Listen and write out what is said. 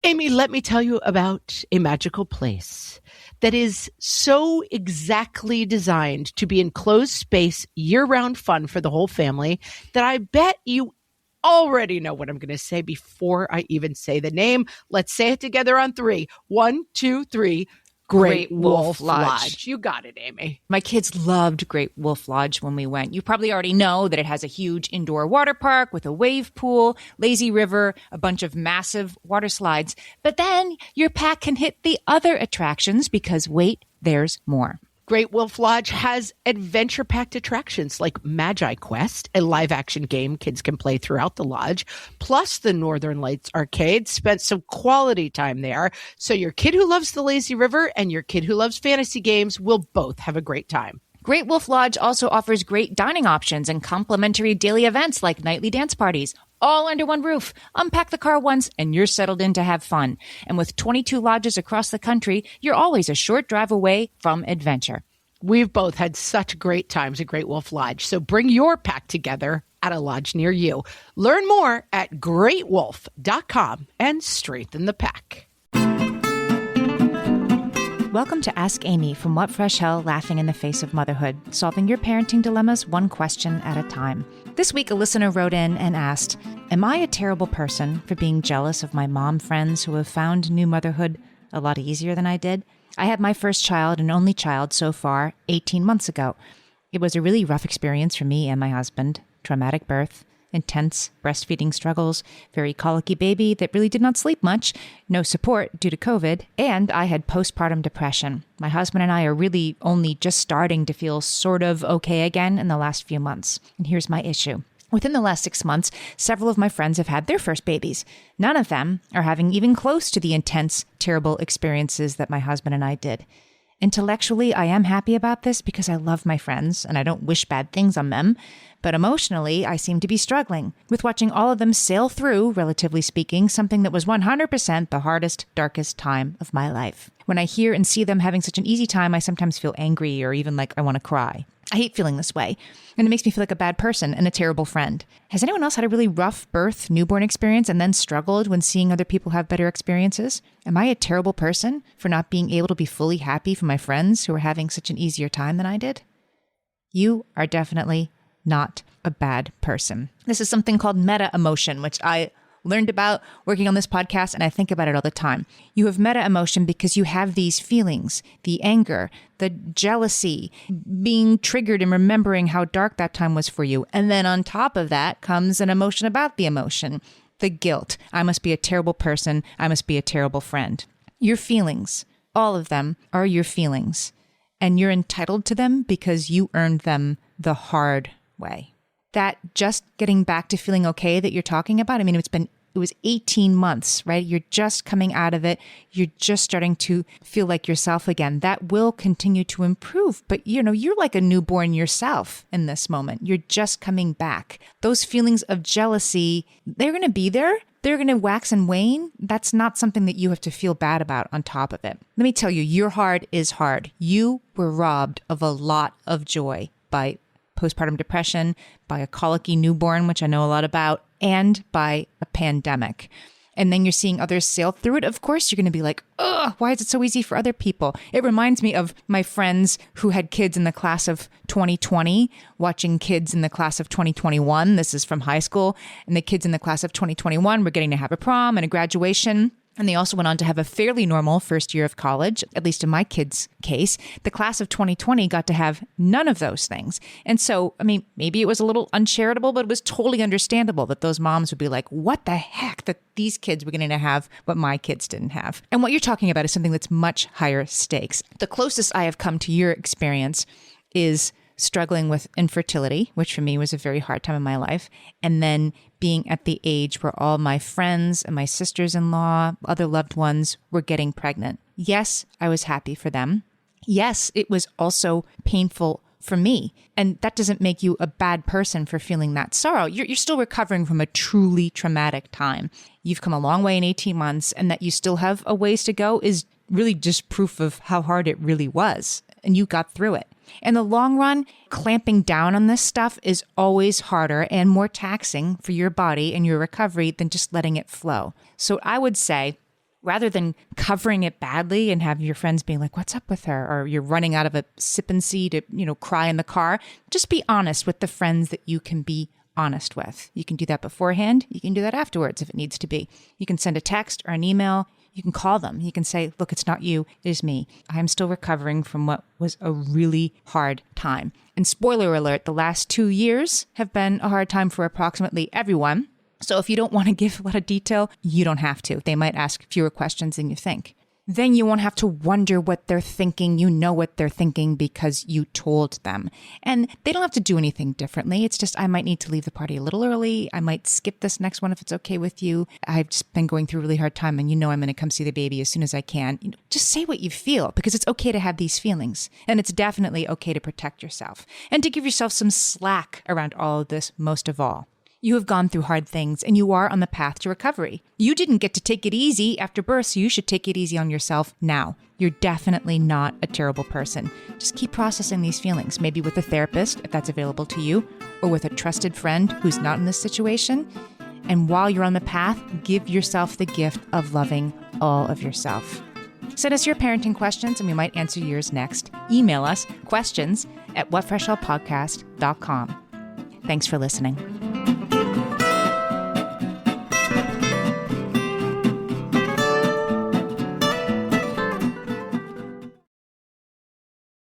Amy, let me tell you about a magical place that is so exactly designed to be enclosed space, year-round fun for the whole family that I bet you already know what I'm going to say before I even say the name. Let's say it together on three. 1, 2, 3. Great Wolf Lodge. You got it, Amy. My kids loved Great Wolf Lodge when we went. You probably already know that it has a huge indoor water park with a wave pool, lazy river, a bunch of massive water slides. But then your pack can hit the other attractions because wait, there's more. Great Wolf Lodge has adventure-packed attractions like Magi Quest, a live-action game kids can play throughout the lodge, plus the Northern Lights Arcade. Spent some quality time there, so your kid who loves the lazy river and your kid who loves fantasy games will both have a great time. Great Wolf Lodge also offers great dining options and complimentary daily events like nightly dance parties, all under one roof. Unpack the car once and you're settled in to have fun. And with 22 lodges across the country, you're always a short drive away from adventure. We've both had such great times at Great Wolf Lodge, so bring your pack together at a lodge near you. Learn more at greatwolf.com and strengthen the pack. Welcome to Ask Amy from What Fresh Hell, laughing in the face of motherhood, solving your parenting dilemmas one question at a time. This week, a listener wrote in and asked, am I a terrible person for being jealous of my mom friends who have found new motherhood a lot easier than I did? I had my first child and only child so far 18 months ago. It was a really rough experience for me and my husband. Traumatic birth, intense breastfeeding struggles, very colicky baby that really did not sleep much, no support due to COVID, and I had postpartum depression. My husband and I are really only just starting to feel sort of okay again in the last few months. And here's my issue. Within the last 6 months, several of my friends have had their first babies. None of them are having even close to the intense, terrible experiences that my husband and I did. Intellectually, I am happy about this because I love my friends and I don't wish bad things on them. But emotionally, I seem to be struggling with watching all of them sail through, relatively speaking, something that was 100% the hardest, darkest time of my life. When I hear and see them having such an easy time, I sometimes feel angry or even like I want to cry. I hate feeling this way, and it makes me feel like a bad person and a terrible friend. Has anyone else had a really rough birth, newborn experience and then struggled when seeing other people have better experiences? Am I a terrible person for not being able to be fully happy for my friends who are having such an easier time than I did? You are definitely not a bad person. This is something called meta emotion, which I learned about working on this podcast, and I think about it all the time. You have meta emotion because you have these feelings, the anger, the jealousy, being triggered and remembering how dark that time was for you. And then on top of that comes an emotion about the emotion, the guilt. I must be a terrible person. I must be a terrible friend. Your feelings, all of them are your feelings, and you're entitled to them because you earned them the hard way. That just getting back to feeling okay that you're talking about, I mean, it was 18 months, right? You're just coming out of it. You're just starting to feel like yourself again. That will continue to improve. But, you're like a newborn yourself in this moment. You're just coming back. Those feelings of jealousy, they're going to be there. They're going to wax and wane. That's not something that you have to feel bad about on top of it. Let me tell you, your hard is hard. You were robbed of a lot of joy by postpartum depression, by a colicky newborn, which I know a lot about, and by a pandemic. And then you're seeing others sail through it. Of course, you're going to be like, ugh, why is it so easy for other people? It reminds me of my friends who had kids in the class of 2020, watching kids in the class of 2021. This is from high school. And the kids in the class of 2021 were getting to have a prom and a graduation. And they also went on to have a fairly normal first year of college, at least in my kids' case. The class of 2020 got to have none of those things. And so, I mean, maybe it was a little uncharitable, but it was totally understandable that those moms would be like, what the heck that these kids were going to have what my kids didn't have. And what you're talking about is something that's much higher stakes. The closest I have come to your experience is struggling with infertility, which for me was a very hard time in my life. And then being at the age where all my friends and my sisters-in-law, other loved ones were getting pregnant. Yes, I was happy for them. Yes, it was also painful for me. And that doesn't make you a bad person for feeling that sorrow. You're still recovering from a truly traumatic time. You've come a long way in 18 months, and that you still have a ways to go is really just proof of how hard it really was. And you got through it. In the long run, clamping down on this stuff is always harder and more taxing for your body and your recovery than just letting it flow. So I would say Rather than covering it badly and have your friends being like, what's up with her? Or you're running out of a sip and see to, cry in the car. Just be honest with the friends that you can be honest with. You can do that beforehand. You can do that afterwards if it needs to be. You can send a text or an email. You can call them. You can say, look, it's not you, it is me. I'm still recovering from what was a really hard time. And spoiler alert, the last 2 years have been a hard time for approximately everyone. So if you don't want to give a lot of detail, you don't have to. They might ask fewer questions than you think. Then you won't have to wonder what they're thinking. You know what they're thinking because you told them. And they don't have to do anything differently. It's just, I might need to leave the party a little early. I might skip this next one if it's okay with you. I've just been going through a really hard time and I'm going to come see the baby as soon as I can. Just say what you feel because it's okay to have these feelings. And it's definitely okay to protect yourself and to give yourself some slack around all of this most of all. You have gone through hard things and you are on the path to recovery. You didn't get to take it easy after birth, so you should take it easy on yourself now. You're definitely not a terrible person. Just keep processing these feelings, maybe with a therapist, if that's available to you, or with a trusted friend who's not in this situation. And while you're on the path, give yourself the gift of loving all of yourself. Send us your parenting questions and we might answer yours next. Email us questions@whatfreshhellpodcast.com. Thanks for listening.